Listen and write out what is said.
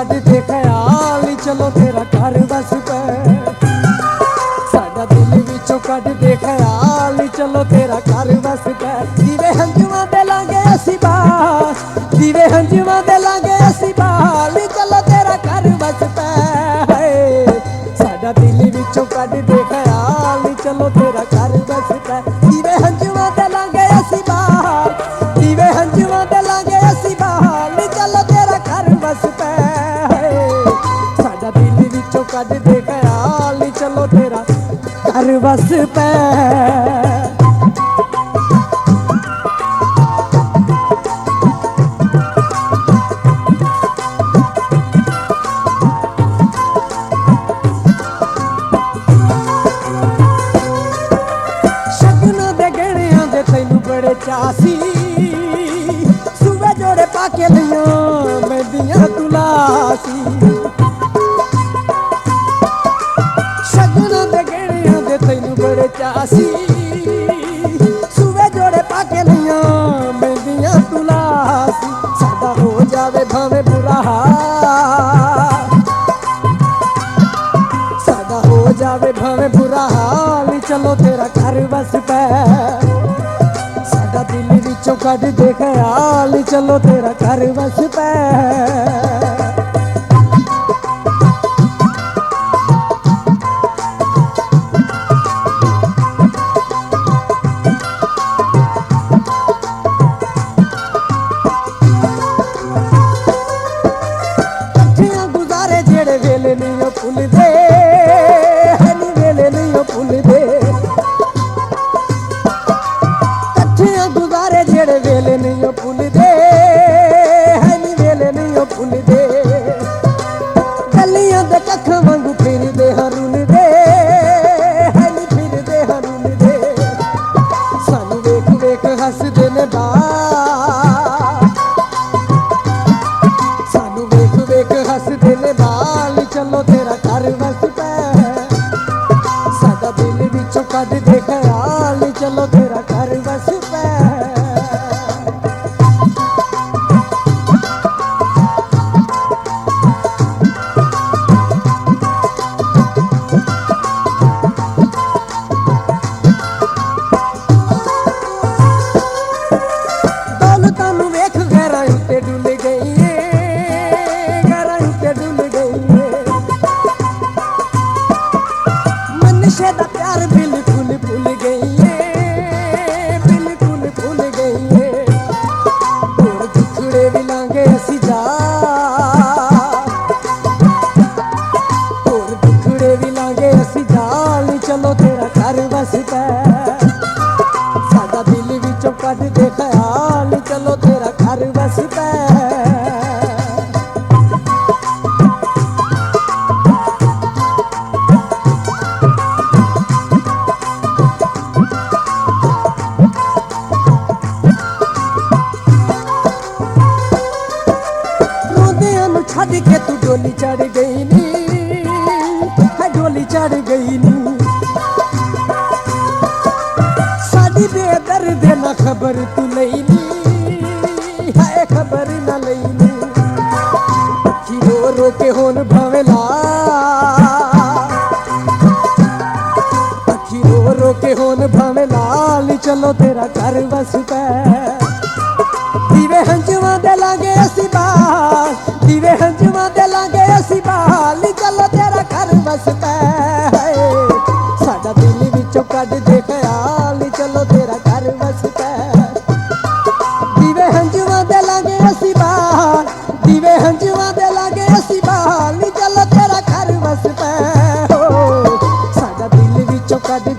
ਕੱਢ ਦੇ ਖਿਆਲ ਨੀ ਚਲੋ ਤੇਰਾ ਘਰ ਵਸ ਪੈ। ਸਾਡਾ ਦਿਲ ਵਿੱਚੋਂ ਕੱਢ ਦੇ ਖਿਆਲ ਨੀ ਚਲੋ ਤੇਰਾ ਘਰ ਵਸ ਪੈ। ਦੀਵੇ ਹੰਝੂਆਂ ਦੇ ਲਾਂਗੇ ਅਸੀਂ ਬਾਲ, ਦੀਵੇ ਹੰਝੂਆਂ ਦੇ ਲਾਂਗੇ ਅਸੀਂ ਬਾਲ ਨੀ ਚਲੋ ਤੇਰਾ ਘਰ ਵਸ ਪੈ। ਸਾਡਾ ਦਿਲ ਵਿੱਚੋਂ ਕੱਢ ਦੇ ਖਿਆਲ ਨੀ ਚਲੋ ਤੇਰਾ ਘਰ ਵਸ ਪੈ। ਦੀਵੇ ਹੰਝੂਆਂ ਦੇ ਲਾਂਗੇ ਅਸੀਂ ਬਾਲ, ਦੀਵੇ ਹੰਝੂਆਂ ਦੇ ਲਾਂਗੇ ਅਸੀਂ ਬਾਲ ਨੀ ਚਲੋ ਤੇਰਾ ਘਰ ਵਸ ਪੈ। ਸਾਡਾ ਦਿਲ ਵਿੱਚੋਂ ਕੱਢ ਦੇ ਖਿਆਲ ਨੀ ਚਲੋ ਤੇਰਾ ਘਰ ਵਸ ਪੈ। ਸ਼ਗਨਾਂ ਦੇ ਗਹਿਣਿਆਂ ਦੇ ਤੈਨੂੰ ਬੜੇ ਚਾਅ ਸੀ, ਸੂਬੇ ਜੋੜੇ ਪਾ ਕੇ ਲਈਆਂ ਮਹਿੰਦੀਆਂ ਤੁਲਾਸੀ। ਸ਼ਗਨਾਂ ਦੇ ਗਹਿਣਿਆਂ ਦੇ ਤੈਨੂੰ ਬੜੇ ਚਾਅ ਸੀ, ਸੂਬੇ ਜੋੜੇ ਪਾ ਕੇ ਲਈਆਂ ਮਹਿੰਦੀਆਂ ਤੁਲਾਸੀ। ਸਾਡਾ ਹੋ ਜਾਵੇ ਭਾਵੇਂ ਬੁਰਾ ਹਾਲ, ਸਾਡਾ ਹੋ ਜਾਵੇ ਭਾਵੇਂ ਬੁਰਾ ਹਾਲ ਨੀ ਚਲੋ ਤੇਰਾ ਘਰ ਵਸ ਪੈ। ਸਾਡਾ ਦਿਲ ਵਿੱਚੋਂ ਕੱਢ ਦੇ ਖਿਆਲ ਨੀ ਚਲੋ ਤੇਰਾ ਘਰ ਵਸ ਪੈ। ਕੱਠਿਆਂ ਗੁਜ਼ਾਰੇ ਜਿਹੜੇ ਵੇਲੇ ਨਹੀਂ ਉਹ ਭੁੱਲਦੇ, ਨੀ ਵੇਲੇ ਨਹੀਂ ਉਹ ਭੁੱਲਦੇ। ਕੱਠਿਆਂ ਗੁਜ਼ਾਰੇ ਜਿਹੜੇ ਵੇਲੇ ਨਹੀਂ ਉਹ ਭੁੱਲਦੇ, ਨੀ ਵੇਲੇ ਨਹੀਂ ਉਹ ਭੁੱਲਦੇ। ਗਲੀਆਂ ਦੇ ਕੱਖਾਂ ਵਾਂਗੂ ਫਿਰਦੇ ਹਰੁਲਦੇ, ਨੀ ਫਿਰਦੇ ਹਰੁਲਦੇ। ਸਾਨੂੰ ਵੇਖ ਵੇਖ ਹੱਸਦੇ ਨੇ ਬਾਲ, ਸਾਨੂੰ ਵੇਖ ਵੇਖ ਹੱਸਦੇ ਨੇ ਬਾਲ ਨੀ ਚਲੋ ਤੇਰਾ ਘਰ ਵਸ ਪੈ। ਸਾਡਾ ਦਿਲ ਵਿੱਚੋਂ ਕੱਢ ਦੇ ਖਿਆਲ ਨੀ ਚਲੋ ਤੇਰਾ ਘਰ ਵਸ ਪੈ। ਦੌਲਤਾਂ ਨੂੰ ਵੇਖ ਗਹਿਰਾਂ ਉੱਤੇ ਡੁੱਲ ਗਈ ਏ, ਗਹਿਰਾਂ ਉੱਤੇ ਡੁੱਲ ਗਈ ਏ। ਮਨਸ਼ੇ ਦਾ ਪਿਆਰ ਬਿਲਕੁਲ ਭੁੱਲ ਗਈ ਏ, ਬਿਲਕੁਲ ਭੁੱਲ ਗਈ ਏ। ਹੋਰ ਦੁਖੜੇ ਵੀ ਲਾਂਗੇ ਅਸੀਂ ਜਾ, ਹੋਰ ਦੁਖੜੇ ਵੀ ਲਾਂਗੇ ਅਸੀਂ ਜਾਲ ਨੀ ਚਲੋ ਤੇਰਾ ਘਰ ਵਸ ਪੈ। ਸਾਡਾ ਦਿਲ ਵਿੱਚੋਂ ਕੱਢ ਦੇ ਖਿਆਲ ਨੀ ਚਲੋ ਤੇਰਾ ਘਰ ਵਸ ਪੈ। ਰੋਂਦਿਆਂ ਨੂੰ ਛੱਡ ਕੇ ਤੂੰ ਡੋਲੀ ਚੜ ਗਈ ਨੀ, ਹੈ ਡੋਲੀ ਚੜ ਗਈ ਨੀ। ਸਾਡੀ ਬੇਦਰਦ ਨਾ ਖਬਰ ਤੂੰ ਲਈ ਨੀ, ਹੈ ਖਬਰ ਨਾ ਲਈ ਨੀ। ਅੱਖੀ ਰੋ ਰੋ ਕੇ ਹੁਣ ਭਾਵੇਂ ਲਾ, ਅੱਖੀ ਰੋ ਰੋ ਕੇ ਹੁਣ ਭਾਵੇਂ ਲਾਲ ਨੀ ਚਲੋ ਤੇਰਾ ਘਰ ਵਸ ਪੈ। ਦੀਵੇ ਹੰਝੂਆਂ ਦੇ ਲਾਂਗੇ ਅਸੀਂ ਬਾਲ, ਦੀਵੇ ਹੰਝੂਆਂ ਦੇ ਲਾਂਗੇ ਅਸੀਂ ਬਾਲ ਨੀ ਚਲੋ ਤੇਰਾ ਘਰ ਵਸ ਪੈ। ਸਾਡਾ ਦਿਲ ਵਿੱਚੋਂ ਕੱਢ ਦੇ ਖਿਆਲ ਨੀ ਚਲੋ ਤੇਰਾ ਘਰ ਵਸ ਪੈ। ਦੀਵੇ ਹੰਝੂਆਂ ਦੇ ਲਾਂਗੇ ਅਸੀਂ ਬਾਲ, ਦੀਵੇ ਹੰਝੂਆਂ ਦੇ ਲਾਂਗੇ ਅਸੀਂ ਬਾਲ ਨੀ ਚਲੋ ਤੇਰਾ ਘਰ ਵਸ ਪੈ। ਸਾਡਾ ਦਿਲ ਵਿੱਚੋਂ ਕੱਢ